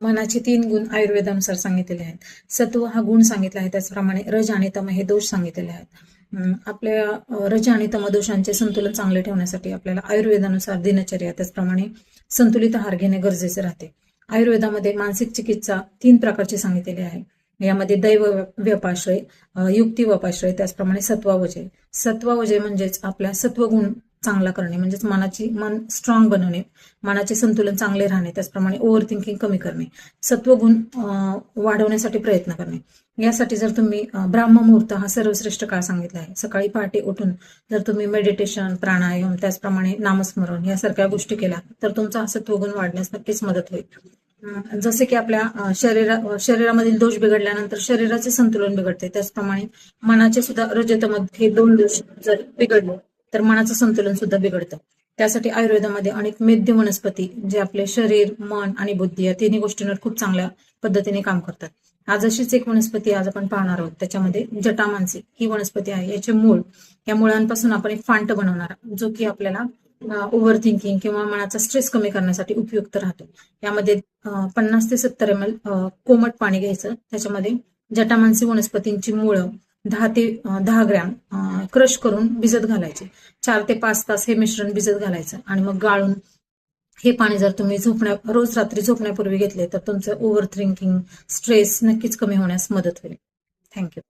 मनाचे 3 गुण आयुर्वेदानुसार सांगितलेले आहेत. सत्व हा गुण सांगितला आहे, त्याचप्रमाणे रज आणि तम हे दोष सांगितलेले आहेत. आपल्या रज आणि तम दोषांचे संतुलन चांगले ठेवण्यासाठी आपल्याला आयुर्वेदानुसार दिनचर्या, त्याचप्रमाणे संतुलित आहार घेणे गरजेचे राहते. आयुर्वेदामध्ये मानसिक चिकित्सा 3 प्रकारची सांगितलेली आहे. यामध्ये दैव व्यपाश्रय, युक्ती व्यपाश्रय, त्याचप्रमाणे सत्वावजय. सत्वावजय म्हणजेच आपल्या सत्वगुण चांगला करणे, म्हणजेच मन स्ट्रॉंग बनवणे, मनाचे संतुलन चांगले राहणे, त्याचप्रमाणे ओव्हर थिंकिंग कमी करणे, सत्वगुण वाढवण्यासाठी प्रयत्न करणे. यासाठी जर तुम्ही ब्राह्ममुहूर्त हा सर्वश्रेष्ठ काळ सांगितला आहे. सकाळी पहाटे उठून जर तुम्ही मेडिटेशन, प्राणायाम, त्याचप्रमाणे नामस्मरण यासारख्या गोष्टी केल्या तर तुमचा सत्वगुण वाढण्यास नक्कीच मदत होईल. जसे की आपल्या शरीरामधील दोष बिघडल्यानंतर शरीराचे संतुलन बिघडते, त्याचप्रमाणे मनाचे सुद्धा रजतम हे 2 दोष जर बिघडले तर मनाचं संतुलन सुद्धा बिघडतं. त्यासाठी आयुर्वेदामध्ये अनेक मेद्य वनस्पती जे आपले शरीर, मन आणि बुद्धी या तिन्ही गोष्टींवर खूप चांगल्या पद्धतीने काम करतात. आज अशीच एक वनस्पती आज आपण पाहणार आहोत. त्याच्यामध्ये जटामांसी ही वनस्पती आहे. याचे मूळ, या मुळांपासून आपण एक फांट बनवणार, जो की आपल्याला ओव्हर थिंकिंग किंवा मनाचा स्ट्रेस कमी करण्यासाठी उपयुक्त राहतो. यामध्ये 50 ते 70 ml कोमट पाणी घ्यायचं. त्याच्यामध्ये जटामांसी वनस्पतींची मुळं 10 ते 10 ग्रॅम क्रश करून भिजत घालायचे. 4 ते 5 तास हे मिश्रण भिजत घालायचं आणि मग गाळून हे पाणी जर तुम्ही रोज रात्री झोपण्यापूर्वी घेतले तर तुमचं ओव्हर थिंकिंग, स्ट्रेस नक्कीच कमी होण्यास मदत होईल. थँक्यू.